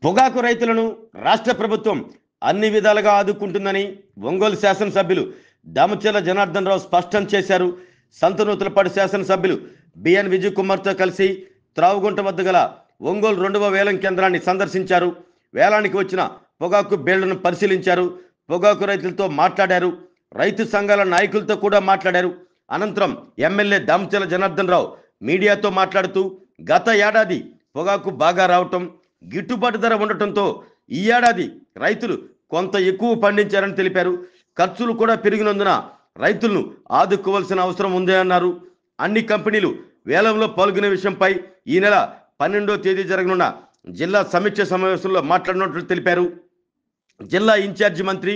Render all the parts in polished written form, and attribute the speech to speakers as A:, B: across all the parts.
A: పొగాకు రైతులను రాష్ట్ర ప్రభుత్వం అన్ని విధాలుగా ఆదుకుంటుందని ఒంగోలు శాసనసభ్యులు దామచర్ల జనార్దన్ రావు స్పష్టం చేశారు. సంతనూతలపాడు శాసనసభ్యులు బిఎన్ విజయ్ కుమార్తో కలిసి త్రావుగుంట వద్ద గల ఒంగోలు 2వ వేలం కేంద్రాన్ని సందర్శించారు. వేలానికి వచ్చిన పొగాకు బేళ్లను పరిశీలించారు. పొగాకు రైతులతో మాట్లాడారు. రైతు సంఘాల నాయకులతో కూడా మాట్లాడారు. అనంతరం ఎమ్మెల్యే దామచర్ల జనార్దన్ రావు మీడియాతో మాట్లాడుతూ గత ఏడాది పొగాకు బాగా రావటం, గిట్టుబాటు ధర ఉండటంతో ఈ ఏడాది రైతులు కొంత ఎక్కువ పండించారని తెలిపారు. ఖర్చులు కూడా పెరిగినందున రైతులను ఆదుకోవాల్సిన అవసరం ఉంది అన్నారు. అన్ని కంపెనీలు వేలంలో పాల్గొనే విషయంపై ఈ నెల 12వ తేదీ జరగనున్న జిల్లా సమీక్ష సమావేశంలో మాట్లాడినట్లు తెలిపారు. జిల్లా ఇన్ఛార్జి మంత్రి,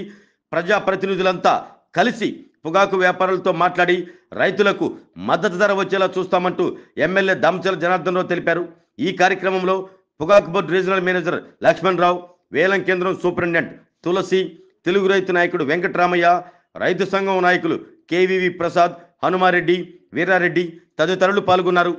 A: ప్రజాప్రతినిధులంతా కలిసి పొగాకు వ్యాపారులతో మాట్లాడి రైతులకు మద్దతు ధర వచ్చేలా చూస్తామంటూ ఎమ్మెల్యే దామచర్ల జనార్దన్ రావు తెలిపారు. ఈ కార్యక్రమంలో పొగాకు బోర్డు రీజనల్ మేనేజర్ లక్ష్మణ్ రావు, వేలం కేంద్రం సూపరింటెండెంట్ తులసి, తెలుగు రైతు నాయకుడు వెంకటరామయ్య, రైతు సంఘం నాయకులు కేవీవి ప్రసాద్, హనుమారెడ్డి, వీరారెడ్డి తదితరులు పాల్గొన్నారు.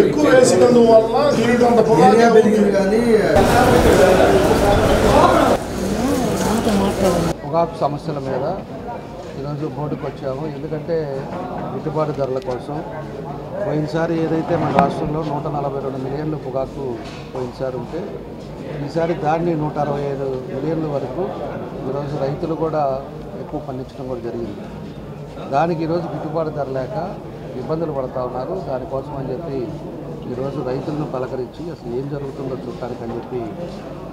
B: ఎక్కువ వేసినందువల్ల
C: పొగాకు సమస్యల మీద ఈరోజు బోర్డుకు వచ్చాము. ఎందుకంటే గిట్టుబాటు ధరల కోసం పోయినసారి ఏదైతే మన రాష్ట్రంలో 142 మిలియన్లు పొగాకు పోయినసారి ఉంటే ఈసారి దాన్ని 165 మిలియన్ల వరకు ఈరోజు రైతులు కూడా ఎక్కువ పండించడం కూడా జరిగింది. దానికి ఈరోజు గిట్టుబాటు ధర లేక ఇబ్బందులు పడుతూ ఉన్నారు. దానికోసం అని చెప్పి ఈరోజు రైతులను పలకరించి అసలు ఏం జరుగుతుందో చూడటానికి అని చెప్పి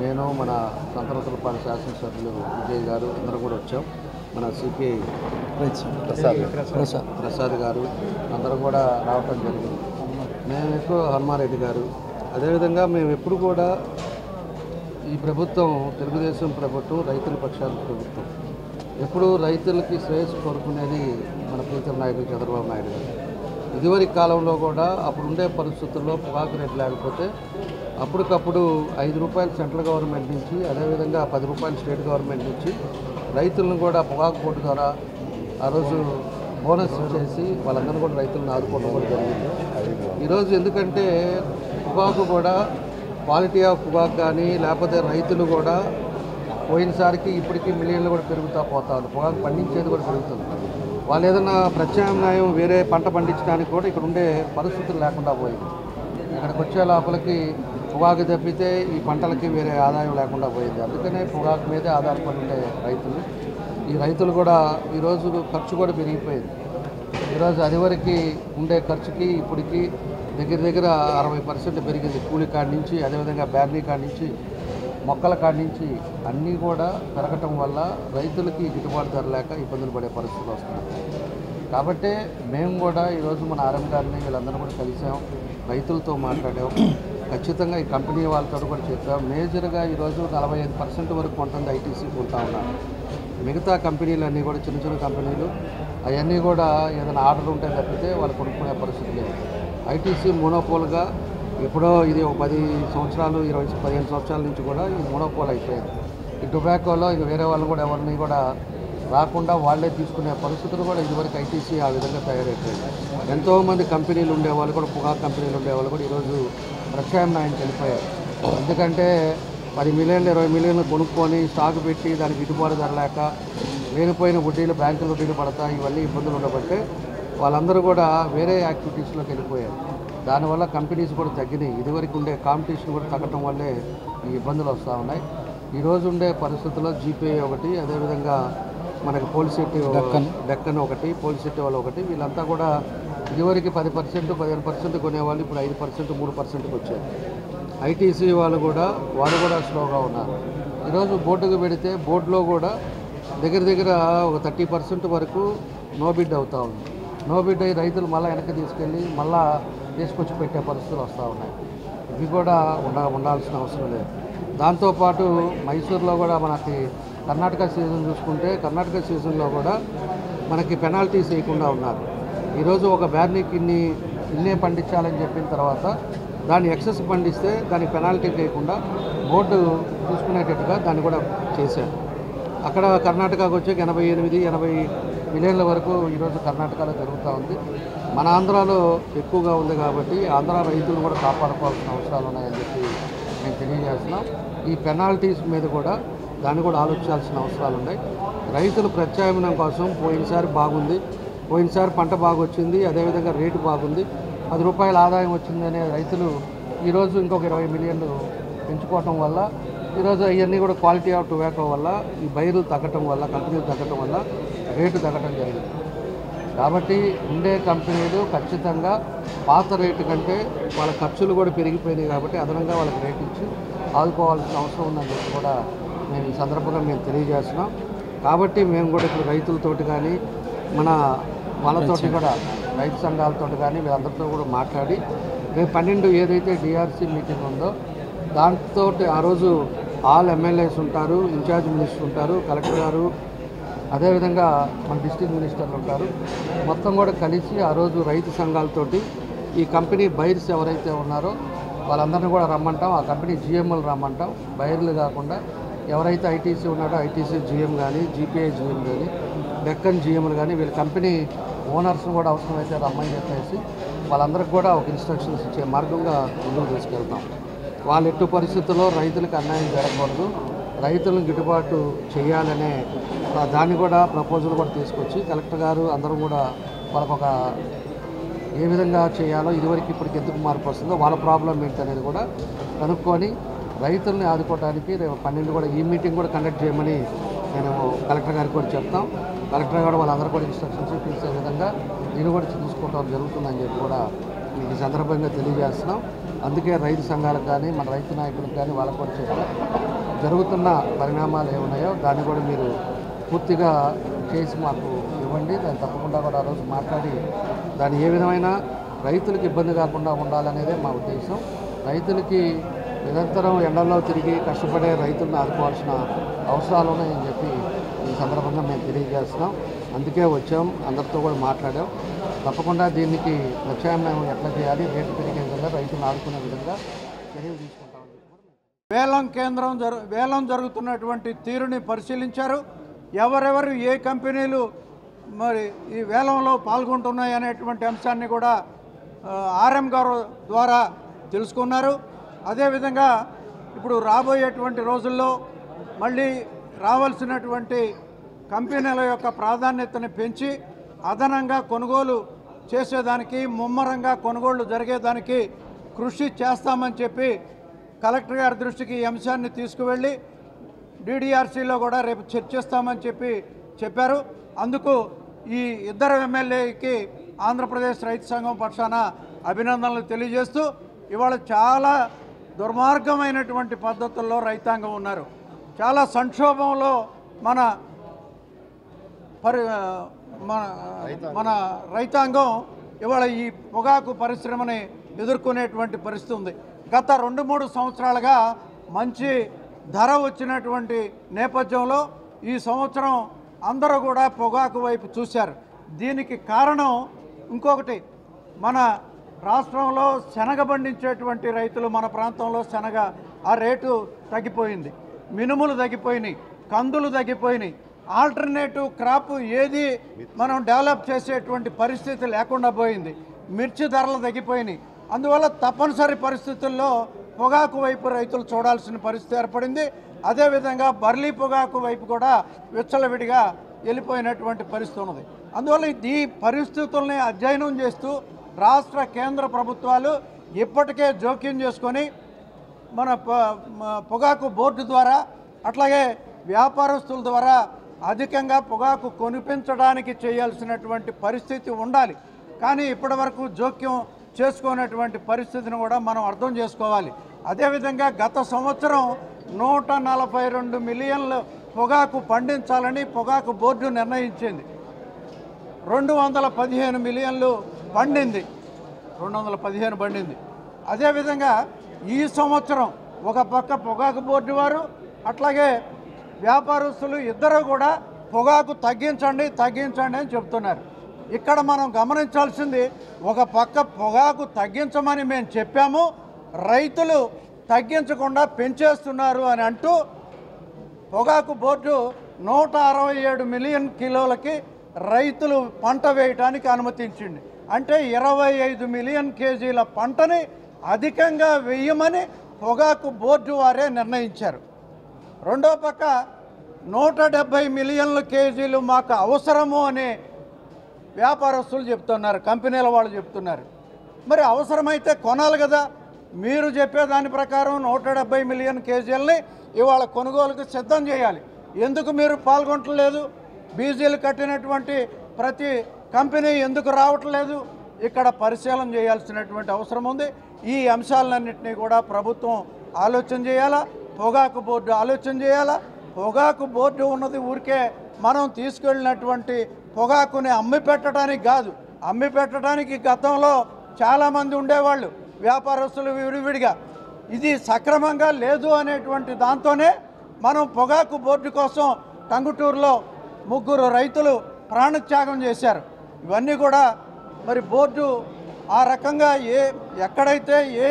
C: నేను, మన సంతనూతలపాడు శాసనసభ్యులు విజయ్ గారు అందరూ కూడా వచ్చాం. మన సిపిఐ ప్రసాద్ గారు అందరం కూడా రావటం జరిగింది. మేము ఎక్కువ హనుమారెడ్డి గారు, అదేవిధంగా మేము ఎప్పుడు కూడా ఈ ప్రభుత్వం తెలుగుదేశం ప్రభుత్వం రైతుల పక్షాల ప్రభుత్వం, ఎప్పుడు రైతులకి శ్రేయస్సు కోరుకునేది మన ప్రీతం నాయకుడు చంద్రబాబు నాయుడు గారు. ఇదివరకు కాలంలో కూడా అప్పుడుండే పరిస్థితుల్లో పొగాకు రేటు లేకపోతే అప్పటికప్పుడు 5 రూపాయలు సెంట్రల్ గవర్నమెంట్ నుంచి, అదేవిధంగా 10 రూపాయలు స్టేట్ గవర్నమెంట్ నుంచి రైతులను కూడా పొగాకు బోర్డు ద్వారా ఆ రోజు బోనస్ ఇచ్చేసి వాళ్ళందరూ కూడా రైతులను ఆదుకోవడం కూడా జరిగింది. ఈరోజు ఎందుకంటే పొగాకు కూడా క్వాలిటీ ఆఫ్ పొగాకు కానీ, లేకపోతే రైతులు కూడా పోయినసారికి ఇప్పటికీ మిలియన్లు కూడా పెరుగుతూ పోతారు. పొగాకు పండించేది కూడా పెరుగుతుంది. వాళ్ళు ఏదైనా ప్రత్యామ్నాయం వేరే పంట పండించడానికి కూడా ఇక్కడ ఉండే పరిస్థితులు లేకుండా పోయింది. ఇక్కడికి వచ్చే లోపలికి పొగాకు తప్పితే ఈ పంటలకి వేరే ఆదాయం లేకుండా పోయింది. అందుకనే పొగాకు మీదే ఆధారపడి ఉండే రైతులు, ఈ రైతులు కూడా ఈరోజు ఖర్చు కూడా పెరిగిపోయింది. ఈరోజు అదివరకు ఉండే ఖర్చుకి ఇప్పటికి దగ్గర 60% పెరిగింది. కూలి కాడి నుంచి, అదేవిధంగా బ్యాటరీ కాడి నుంచి, మొక్కల కాడి నుంచి అన్నీ కూడా పెరగటం వల్ల రైతులకి గిట్టుబాటు ధర లేక ఇబ్బందులు పడే పరిస్థితులు వస్తున్నాయి. కాబట్టి మేము కూడా ఈరోజు మన ఆర్ఎం గారిని వీళ్ళందరూ కూడా కలిసాం, రైతులతో మాట్లాడాం. ఖచ్చితంగా ఈ కంపెనీ వాళ్ళతో కూడా చెప్పాం. మేజర్గా ఈరోజు 45% వరకు కొంటుంది ఐటీసీ కొంటా ఉన్నారు. మిగతా కంపెనీలన్నీ కూడా చిన్న చిన్న కంపెనీలు అవన్నీ కూడా ఏదైనా ఆర్డర్ ఉంటే తప్పితే వాళ్ళు కొనుక్కునే పరిస్థితి లేదు. ఐటీసీ మోనోపోల్గా ఎప్పుడో ఇది 10 సంవత్సరాలు 15 సంవత్సరాల నుంచి కూడా ఇది మోనోపోల్ అయిపోయింది. ఈ టొబాకోలో ఇక వేరే వాళ్ళు కూడా ఎవరిని కూడా రాకుండా వాళ్ళే తీసుకునే పరిస్థితులు కూడా ఇదివరకు ఐటీసీ ఆ విధంగా తయారైపోయింది. ఎంతోమంది కంపెనీలు ఉండేవాళ్ళు కూడా, పొగాకు కంపెనీలు ఉండేవాళ్ళు కూడా ఈరోజు ప్రత్యామ్నాయానికి వెళ్ళిపోయారు. ఎందుకంటే 10 మిలియన్లు 20 మిలియన్లు కొనుక్కొని స్టాక్ పెట్టి దానికి గిట్టుబాటు ధర లేక లేనిపోయిన వడ్డీలు, బ్యాంకుల వడ్డీలు పడతాయి, ఇవన్నీ ఇబ్బందులు ఉండబట్టే వాళ్ళందరూ కూడా వేరే యాక్టివిటీస్లోకి వెళ్ళిపోయారు. దానివల్ల కంపెనీస్ కూడా తగ్గినాయి. ఇదివరకు ఉండే కాంపిటీషన్ కూడా తగ్గటం వల్లే ఈ ఇబ్బందులు వస్తూ ఉన్నాయి. ఈరోజు ఉండే పరిస్థితుల్లో జీపీఐ ఒకటి, అదేవిధంగా మనకి పోలిసిటీ డెక్కన్ ఒకటి, పోలిసిటీ వాళ్ళు ఒకటి, వీళ్ళంతా కూడా ఇదివరకు 10% 15% కొనేవాళ్ళు ఇప్పుడు 5% 3%కి వచ్చారు. ఐటీసీ వాళ్ళు కూడా స్లోగా ఉన్నారు. ఈరోజు బోర్డుకు పెడితే బోర్డులో కూడా దగ్గర ఒక 30% వరకు నో బిడ్ అవుతూ ఉంది. నో బిడ్ అయ్యి రైతులు మళ్ళీ వెనక్కి తీసుకెళ్ళి మళ్ళీ తీసుకొచ్చి పెట్టే పరిస్థితులు వస్తూ ఉన్నాయి. ఇవి కూడా ఉండాల్సిన అవసరం లేదు. దాంతోపాటు మైసూర్లో కూడా మనకి కర్ణాటక సీజన్ చూసుకుంటే కర్ణాటక సీజన్లో కూడా మనకి పెనాల్టీస్ వేయకుండా ఉన్నారు. ఈరోజు ఒక బ్యార్నీకి ఇన్నే పండించాలని చెప్పిన తర్వాత దాన్ని ఎక్సెస్ పండిస్తే దానికి పెనాల్టీ వేయకుండా బోర్డు చూసుకునేటట్టుగా దాన్ని కూడా చేశారు. అక్కడ కర్ణాటకకు వచ్చి 88-80 మిలియన్ల వరకు ఈరోజు కర్ణాటకలో జరుగుతూ ఉంది. మన ఆంధ్రాలో ఎక్కువగా ఉంది కాబట్టి ఆంధ్ర రైతులు కూడా కాపాడుకోవాల్సిన అవసరాలు ఉన్నాయని చెప్పి మేము తెలియజేస్తున్నాం. ఈ పెనాల్టీస్ మీద కూడా దాన్ని కూడా ఆలోచించాల్సిన అవసరాలు ఉన్నాయి. రైతులు ప్రత్యామ్నాయం కోసం పోయినసారి బాగుంది, పోయినసారి పంట బాగా వచ్చింది, అదేవిధంగా రేటు బాగుంది, 10 రూపాయల ఆదాయం వచ్చిందనే రైతులు ఈరోజు ఇంకొక 20 మిలియన్లు పెంచుకోవటం వల్ల ఈరోజు ఇవన్నీ కూడా క్వాలిటీ ఆఫ్ టొబాకో వల్ల ఈ బైర్లు తగ్గటం వల్ల కంపెనీలు తగ్గటం వల్ల రేటు తగ్గటం జరిగింది. కాబట్టి ఉండే కంపెనీలు ఖచ్చితంగా పాత రేటు కంటే వాళ్ళ ఖర్చులు కూడా పెరిగిపోయినాయి కాబట్టి అదనంగా వాళ్ళకి రేటు ఇచ్చి ఆదుకోవాల్సిన అవసరం ఉందని చెప్పి కూడా మేము ఈ సందర్భంగా మేము తెలియజేస్తున్నాం. కాబట్టి మేము కూడా ఇప్పుడు రైతులతోటి కానీ వాళ్ళతోటి కూడా రైతు సంఘాలతో కానీ వీళ్ళందరితో కూడా మాట్లాడి రేపు 12 ఏదైతే డిఆర్సీ మీటింగ్ ఉందో దాంతో ఆ రోజు ఆల్ ఎమ్మెల్యేస్ ఉంటారు, ఇన్ఛార్జ్ మినిస్టర్ ఉంటారు, కలెక్టర్ గారు, అదేవిధంగా మన డిస్ట్రిక్ట్ మినిస్టర్లు ఉంటారు. మొత్తం కూడా కలిసి ఆ రోజు రైతు సంఘాలతోటి ఈ కంపెనీ బైర్స్ ఎవరైతే ఉన్నారో వాళ్ళందరినీ కూడా రమ్మంటాం. ఆ కంపెనీ జిఎంలు రమ్మంటాం. బైర్లు కాకుండా ఎవరైతే ఐటీసీ ఉన్నాడో ఐటీసీ జిఎం కానీ, జీపీఐ జిఎం కానీ, డెక్కన్ జిఎంలు కానీ వీళ్ళ కంపెనీ ఓనర్స్ని కూడా అవసరమైతే రమ్మని చెప్పేసి వాళ్ళందరికీ కూడా ఒక ఇన్స్ట్రక్షన్స్ ఇచ్చే మార్గంగా ముందుకు తీసుకెళ్తాం. వాళ్ళు ఎట్టి పరిస్థితుల్లో రైతులకు అన్యాయం జరగకూడదు, రైతులను గిట్టుబాటు చేయాలనే దాన్ని కూడా ప్రపోజల్ కూడా తీసుకొచ్చి కలెక్టర్ గారు అందరూ కూడా వాళ్ళకొక ఏ విధంగా చేయాలో ఇదివరకు ఇప్పటికి ఎందుకు మార్పు వస్తుందో వాళ్ళ ప్రాబ్లం ఏంటనేది కూడా కనుక్కొని రైతుల్ని ఆదుకోవడానికి రేపు 12 కూడా ఈ మీటింగ్ కూడా కండక్ట్ చేయమని నేను కలెక్టర్ గారికి కూడా చెప్తాం. కలెక్టర్ గారు వాళ్ళందరూ కూడా ఇన్స్ట్రక్షన్స్ తీసే విధంగా దీన్ని కూడా తీసుకోవడం జరుగుతుందని చెప్పి కూడా మీకు ఈ సందర్భంగా తెలియజేస్తున్నాం. అందుకే రైతు సంఘాలకు కానీ మన రైతు నాయకులకు కానీ వాళ్ళకు కూడా చెప్పి జరుగుతున్న పరిణామాలు ఏమున్నాయో దాన్ని కూడా మీరు పూర్తిగా చేసి మాకు ఇవ్వండి. దాన్ని తప్పకుండా కూడా ఆ రోజు మాట్లాడి దాన్ని ఏ విధమైన రైతులకు ఇబ్బంది కాకుండా ఉండాలనేదే మా ఉద్దేశం. రైతులకి నిరంతరం ఎండల్లో తిరిగి కష్టపడే రైతులను ఆదుకోవాల్సిన అవసరాలు ఉన్నాయని చెప్పి ఈ సందర్భంగా మేము తెలియజేస్తున్నాం. అందుకే వచ్చాం, అందరితో కూడా మాట్లాడాం. తప్పకుండా దీనికి ప్రత్యామ్నాయం ఎట్లా చేయాలి, రేటు పెరిగే విధంగా రైతులను ఆదుకునే విధంగా చర్యలు తీసుకుంటామని
D: వేలం జరుగుతున్నటువంటి తీరుని పరిశీలించారు. ఎవరెవరు ఏ కంపెనీలు మరి ఈ వేలంలో పాల్గొంటున్నాయి అనేటువంటి అంశాన్ని కూడా ఆర్ఎం గారు ద్వారా తెలుసుకున్నారు. అదేవిధంగా ఇప్పుడు రాబోయేటువంటి రోజుల్లో మళ్ళీ రావాల్సినటువంటి కంపెనీల యొక్క ప్రాధాన్యతని పెంచి అదనంగా కొనుగోలు చేసేదానికి, ముమ్మరంగా కొనుగోళ్లు జరిగేదానికి కృషి చేస్తామని చెప్పి కలెక్టర్ గారి దృష్టికి ఈ అంశాన్ని తీసుకువెళ్ళి డిడిఆర్సీలో కూడా రేపు చర్చిస్తామని చెప్పారు. అందుకు ఈ ఇద్దరు ఎమ్మెల్యేకి ఆంధ్రప్రదేశ్ రైతు సంఘం పక్షాన అభినందనలు తెలియజేస్తూ ఇవాళ చాలా దుర్మార్గమైనటువంటి పద్ధతుల్లో రైతాంగం ఉన్నారు. చాలా సంక్షోభంలో మన రైతాంగం ఇవాళ ఈ పొగాకు పరిశ్రమని ఎదుర్కొనేటువంటి పరిస్థితి ఉంది. గత 2-3 సంవత్సరాలుగా మంచి ధర వచ్చినటువంటి నేపథ్యంలో ఈ సంవత్సరం అందరూ కూడా పొగాకు వైపు చూశారు. దీనికి కారణం ఇంకొకటి, మన రాష్ట్రంలో శనగ పండించేటువంటి రైతులు మన ప్రాంతంలో శనగ ఆ రేటు తగ్గిపోయింది, మినుములు తగ్గిపోయినాయి, కందులు తగ్గిపోయినాయి. ఆల్టర్నేటివ్ క్రాప్ ఏది మనం డెవలప్ చేసేటువంటి పరిస్థితి లేకుండా పోయింది. మిర్చి ధరలు తగ్గిపోయినాయి. అందువల్ల తప్పనిసరి పరిస్థితుల్లో పొగాకు వైపు రైతులు చూడాల్సిన పరిస్థితి ఏర్పడింది. అదేవిధంగా బర్లీ పొగాకు వైపు కూడా విచ్చలవిడిగా వెళ్ళిపోయినటువంటి పరిస్థితి ఉన్నది. అందువల్ల ఈ పరిస్థితుల్ని అధ్యయనం చేస్తూ రాష్ట్ర కేంద్ర ప్రభుత్వాలు ఇప్పటికే జోక్యం చేసుకొని మన పొగాకు బోర్డు ద్వారా అట్లాగే వ్యాపారస్తుల ద్వారా అధికంగా పొగాకు కొనిపించడానికి చేయాల్సినటువంటి పరిస్థితి ఉండాలి. కానీ ఇప్పటివరకు జోక్యం చేసుకునేటువంటి పరిస్థితిని కూడా మనం అర్థం చేసుకోవాలి. అదేవిధంగా గత సంవత్సరం 142 మిలియన్ల పొగాకు పండించాలని పొగాకు బోర్డు నిర్ణయించింది. 215 మిలియన్లు పండింది, 215 పండింది. అదేవిధంగా ఈ సంవత్సరం ఒక పక్క పొగాకు బోర్డు వారు అట్లాగే వ్యాపారస్తులు ఇద్దరు కూడా పొగాకు తగ్గించండి అని చెప్తున్నారు. ఇక్కడ మనం గమనించాల్సింది, ఒక పక్క పొగాకు తగ్గించమని మేము చెప్పాము, రైతులు తగ్గించకుండా పెంచేస్తున్నారు అని అంటూ పొగాకు బోర్డు 167 మిలియన్ కిలోలకి రైతులు పంట వేయటానికి అనుమతించింది. అంటే 25 మిలియన్ కేజీల పంటని అధికంగా వేయమని పొగాకు బోర్డు వారే నిర్ణయించారు. రెండో పక్క 170 మిలియన్ల కేజీలు మాకు అవసరము అని వ్యాపారస్తులు చెప్తున్నారు, కంపెనీల వాళ్ళు చెప్తున్నారు. మరి అవసరమైతే కొనాలి కదా. మీరు చెప్పే దాని ప్రకారం 170 మిలియన్ కేజీలని ఇవాళ కొనుగోలుకు సిద్ధం చేయాలి. ఎందుకు మీరు పాల్గొనట్లేదు? బీజీలు కట్టినటువంటి ప్రతి కంపెనీ ఎందుకు రావట్లేదు? ఇక్కడ పరిశీలన చేయాల్సినటువంటి అవసరం ఉంది. ఈ అంశాలన్నింటినీ కూడా ప్రభుత్వం ఆలోచన చేయాలా, పొగాకు బోర్డు ఆలోచన చేయాలా. పొగాకు బోర్డు ఉన్నది ఊరికే మనం తీసుకెళ్ళినటువంటి పొగాకుని అమ్మి పెట్టడానికి కాదు. అమ్మి పెట్టడానికి గతంలో చాలామంది ఉండేవాళ్ళు వ్యాపారస్తులు విడివిడిగా. ఇది సక్రమంగా లేదు అనేటువంటి దాంతోనే మనం పొగాకు బోర్డు కోసం టంగుటూరులో 3 రైతులు ప్రాణత్యాగం చేశారు. ఇవన్నీ కూడా మరి బోర్డు ఆ రకంగా ఎక్కడైతే ఏ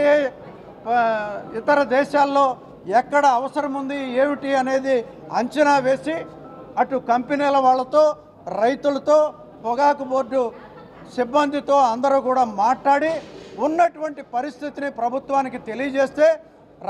D: ఇతర దేశాల్లో ఎక్కడ అవసరం ఉంది ఏమిటి అనేది అంచనా వేసి అటు కంపెనీల వాళ్ళతో రైతులతో పొగాకు బోర్డు సిబ్బందితో అందరూ కూడా మాట్లాడి ఉన్నటువంటి పరిస్థితిని ప్రభుత్వానికి తెలియజేస్తే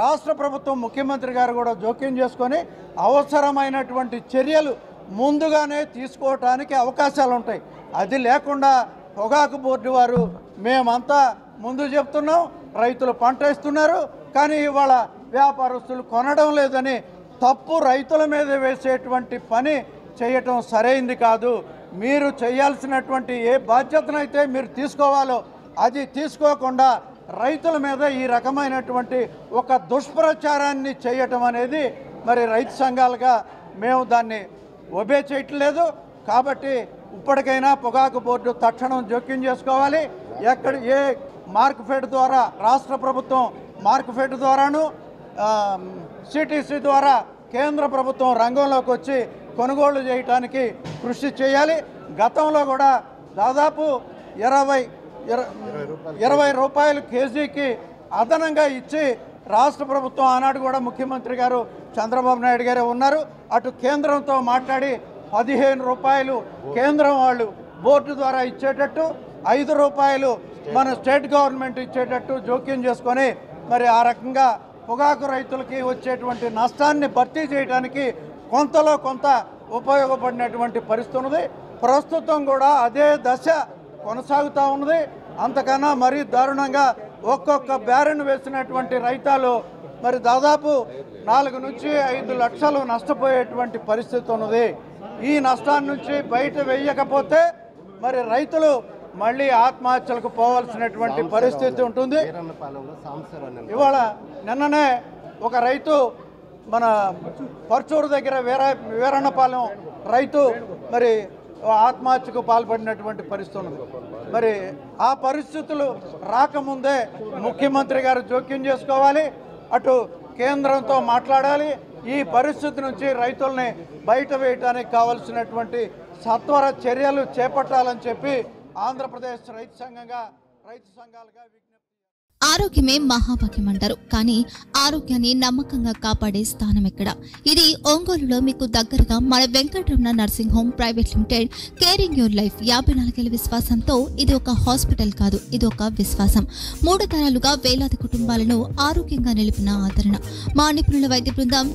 D: రాష్ట్ర ప్రభుత్వం ముఖ్యమంత్రి గారు కూడా జోక్యం చేసుకొని అవసరమైనటువంటి చర్యలు ముందుగానే తీసుకోవటానికి అవకాశాలు ఉంటాయి. అది లేకుండా పొగాకు బోర్డు వారు మేమంతా ముందు చెప్తున్నాం, రైతులు పంట వేస్తున్నారు కానీ ఇవాళ వ్యాపారస్తులు కొనడం లేదని తప్పు రైతుల మీద వేసేటువంటి పని చేయటం సరైంది కాదు. మీరు చేయాల్సినటువంటి ఏ బాధ్యతనైతే మీరు తీసుకోవాలో అది తీసుకోకుండా రైతుల మీద ఈ రకమైనటువంటి ఒక దుష్ప్రచారాన్ని చేయటం అనేది మరి రైతు సంఘాలుగా మేము దాన్ని ఒబే చేయట్లేదు. కాబట్టి ఇప్పటికైనా పొగాకు బోర్డు తక్షణం జోక్యం చేసుకోవాలి. ఎక్కడ ఏ మార్కెట్ ద్వారా రాష్ట్ర ప్రభుత్వం మార్కెట్ ద్వారాను సిటీసీ ద్వారా కేంద్ర ప్రభుత్వం రంగంలోకి వచ్చి కొనుగోలు చేయడానికి కృషి చేయాలి. గతంలో కూడా దాదాపు 20 రూపాయలు కేజీకి అదనంగా ఇచ్చి రాష్ట్ర ప్రభుత్వం ఆనాడు కూడా ముఖ్యమంత్రి గారు చంద్రబాబు నాయుడు గారే ఉన్నారు. అటు కేంద్రంతో మాట్లాడి 15 రూపాయలు కేంద్రం వాళ్ళు బోర్డు ద్వారా ఇచ్చేటట్టు 5 రూపాయలు మన స్టేట్ గవర్నమెంట్ ఇచ్చేటట్టు జోక్యం చేసుకొని మరి ఆ రకంగా పొగాకు రైతులకి వచ్చేటువంటి నష్టాన్ని భర్తీ చేయడానికి కొంతలో కొంత ఉపయోగపడినటువంటి పరిస్థితి ఉన్నది. ప్రస్తుతం కూడా అదే దశ కొనసాగుతూ ఉన్నది. అంతకన్నా మరీ దారుణంగా ఒక్కొక్క బ్యారెన్ వేసినటువంటి రైతాలు మరి దాదాపు 4 నుంచి 5 లక్షలు నష్టపోయేటువంటి పరిస్థితి ఉన్నది. ఈ నష్టాన్ని నుంచి బయట వేయకపోతే మరి రైతులు మళ్ళీ ఆత్మహత్యలకు పోవాల్సినటువంటి పరిస్థితి ఉంటుంది. ఇవాళ నిన్ననే ఒక రైతు మన పర్చూరు దగ్గర వీరన్నపాలెం రైతు మరి ఆత్మహత్యకు పాల్పడినటువంటి పరిస్థితి ఉంది. మరి ఆ పరిస్థితులు రాకముందే ముఖ్యమంత్రి గారు జోక్యం చేసుకోవాలి, అటు కేంద్రంతో మాట్లాడాలి. ఈ పరిస్థితి నుంచి రైతుల్ని బయట వేయడానికి కావలసినటువంటి సత్వర చర్యలు చేపట్టాలని చెప్పి ఆంధ్రప్రదేశ్ రైతు సంఘాలుగా విజ్ఞప్తి.
E: ఆరోగ్యమే మహాభాగ్యం అంటారు, కానీ ఆరోగ్యాన్ని నమ్మకంగా కాపాడే స్థానం ఎక్కడ? ఇది ఒంగోలులో మీకు దగ్గరగా మన Venkataramana nursing home private limited. Caring your life 54 ఏళ్ల విశ్వాసంతో ఇది ఒక హాస్పిటల్ కాదు, ఇది ఒక విశ్వాసం. 3 తరాలుగా వేలాది కుటుంబాలను ఆరోగ్యంగా నిలిపిన ఆదరణ. మా నిపుణుల వైద్య బృందం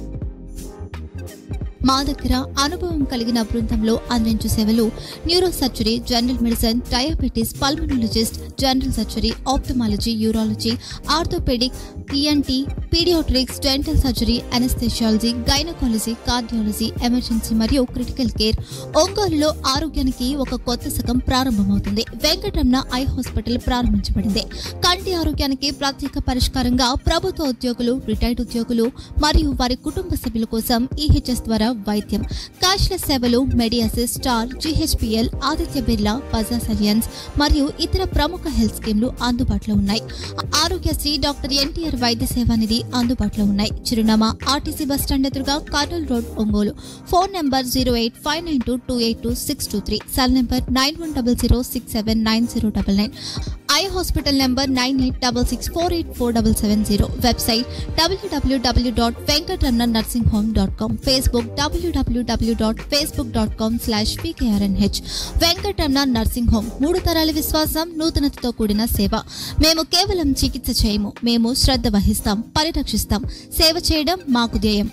E: మా దగ్గర అనుభవం కలిగిన బృందంలో అందించే సేవలు neuro surgery, general medicine, diabetes, pulmonologist, general surgery, ophthalmology, urology, orthopaedic, ENT, paediatrics, dental surgery, anaesthesiology, gynaecology, cardiology, emergency మరియు క్రిటికల్ కేర్. ఒంగోలులో ఆరోగ్యానికి ఒక కొత్త శకం ప్రారంభమవుతుంది. వెంకటరమణ ఐ హాస్పిటల్ ప్రారంభించబడింది. కంటి ఆరోగ్యానికి ప్రత్యేక పరిష్కారంగా ప్రభుత్వ ఉద్యోగులు, రిటైర్డ్ ఉద్యోగులు మరియు వారి కుటుంబ సభ్యుల కోసం ఈహెచ్ఎస్ ద్వారా వైద్యం, క్యాష్లెస్ సేవలు, Medi Assist, Star, GHPL, Aditya Birla, Bajaj Allianz మరియు ఇతర ప్రముఖ హెల్త్ స్కీమ్లు అందుబాటులో ఉన్నాయి. ఆరోగ్యశ్రీ, డాక్టర్ ఎన్టీఆర్ వైద్య సేవా నిధి అందుబాటులో ఉన్నాయి. చిరునామా ఆర్టీసీ బస్టాండ్ ఎదురుగా, Kurnool road, Ongole. Phone number 08592282623, cell number 9100679099. Eye hospital number 9866484770. Website www.venkatramananursinghome.com. Facebook www.facebook.com/pkrnh. Venkataramana nursing home, 3 తరాల విశ్వాసం, నూతనతతో కూడిన సేవ. మేము కేవలం చికిత్స చేయము, మేము శ్రద్ధ వహిస్తాం, పరిరక్షిస్తాం. సేవ చేయడం మాకు ధ్యేయం.